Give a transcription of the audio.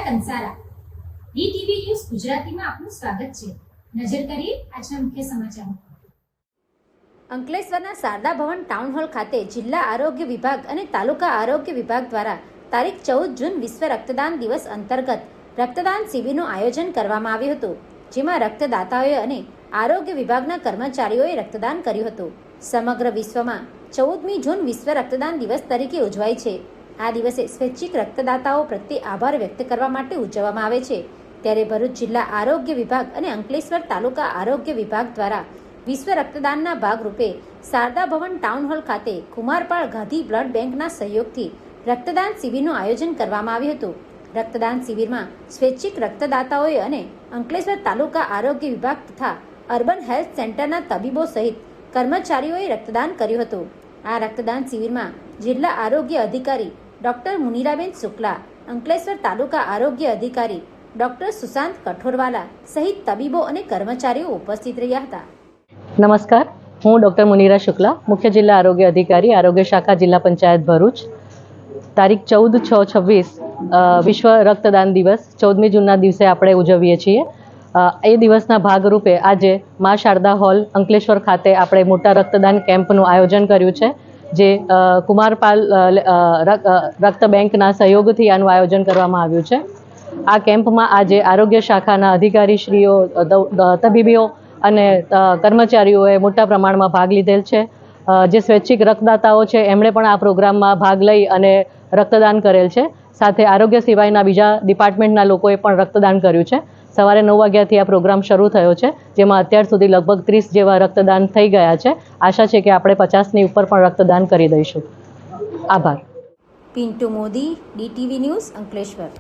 Kansara DTV news ગુજરાતીમાં આપનું સ્વાગત છે। નજર કરીએ આજના મુખ્ય સમાચારો। અંકલેશ્વરના શારદા ભવન ટાઉન હોલ ખાતે જિલ્લા આરોગ્ય વિભાગ અને તાલુકા આરોગ્ય વિભાગ દ્વારા તારીખ 14 જૂન વિશ્વ રક્તદાન દિવસ અંતર્ગત રક્તદાન શિબિરનું આયોજન કરવામાં આવ્યું હતું, જેમાં રક્તદાતાઓએ અને આરોગ્ય વિભાગના કર્મચારીઓએ રક્તદાન કર્યું હતું। સમગ્ર વિશ્વમાં 14મી જૂન વિશ્વ રક્તદાન દિવસ તરીકે ઉજવાય છે। આ દિવસે સ્વૈચ્છિક રક્તદાતાઓ પ્રત્યે આભાર વ્યક્ત કરવા માટે ઉજવવામાં આવે છે। ત્યારે ભરૂચ જિલ્લા આરોગ્ય વિભાગ અને અંકલેશ્વર તાલુકા આરોગ્ય વિભાગ દ્વારા વિશ્વ રક્તદાનના ભાગરૂપે શારદા ભવન ટાઉન હોલ ખાતે કુમારપાળ ગાંધી બ્લડ બેંકના સહયોગથી રક્તદાન શિબિરનું આયોજન કરવામાં આવ્યું હતું। રક્તદાન શિબિરમાં સ્વૈચ્છિક રક્તદાતાઓએ અને અંકલેશ્વર તાલુકા આરોગ્ય વિભાગ તથા અર્બન હેલ્થ સેન્ટરના તબીબો સહિત કર્મચારીઓએ રક્તદાન કર્યું હતું। આ રક્તદાન શિબિરમાં જિલ્લા આરોગ્ય અધિકારી ડોક્ટર મુનિરાબેન શુક્લા, અંકલેશ્વર તાલુકા આરોગ્ય અધિકારી ડોક્ટર સુશાંત કઠોરવાલા સહિત તબીબો અને કર્મચારીઓ ઉપસ્થિત રહ્યા હતા। નમસ્કાર, હું ડૉક્ટર મુનિરા શુક્લા, મુખ્ય જિલ્લા આરોગ્ય અધિકારી, આરોગ્ય શાખા, જિલ્લા પંચાયત ભરૂચ। તારીખ 14/6/26 વિશ્વ રક્તદાન દિવસ 14મી જૂનના દિવસે આપણે ઉજવીએ છીએ। એ દિવસના ભાગરૂપે આજે મા શારદા હોલ અંકલેશ્વર ખાતે આપણે મોટા રક્તદાન કેમ્પનું આયોજન કર્યું છે, જે કુમારપાલ રક્ત બેંકના સહયોગથી આનું આયોજન કરવામાં આવ્યું છે। આ કેમ્પમાં આજે આરોગ્ય શાખાના અધિકારીશ્રીઓ, તબીબીઓ અને કર્મચારીઓએ મોટા પ્રમાણમાં ભાગ લીધેલ છે। જે સ્વૈચ્છિક રક્તદાતાઓ છે એમણે પણ આ પ્રોગ્રામમાં ભાગ લઈ અને રક્તદાન કરેલ છે। સાથે આરોગ્ય સિવાયના બીજા ડિપાર્ટમેન્ટના લોકોએ પણ રક્તદાન કર્યું છે। સવારે 9 વાગ્યાથી આ પ્રોગ્રામ શરૂ થયો છે, જેમાં અત્યાર સુધી લગભગ 30 જેવા રક્તદાન થઈ ગયા છે। આશા છે કે આપણે 50ની ઉપર પણ રક્તદાન કરી દઈશું। આભાર। Pintu Modi, DTV news, Ankleshwar.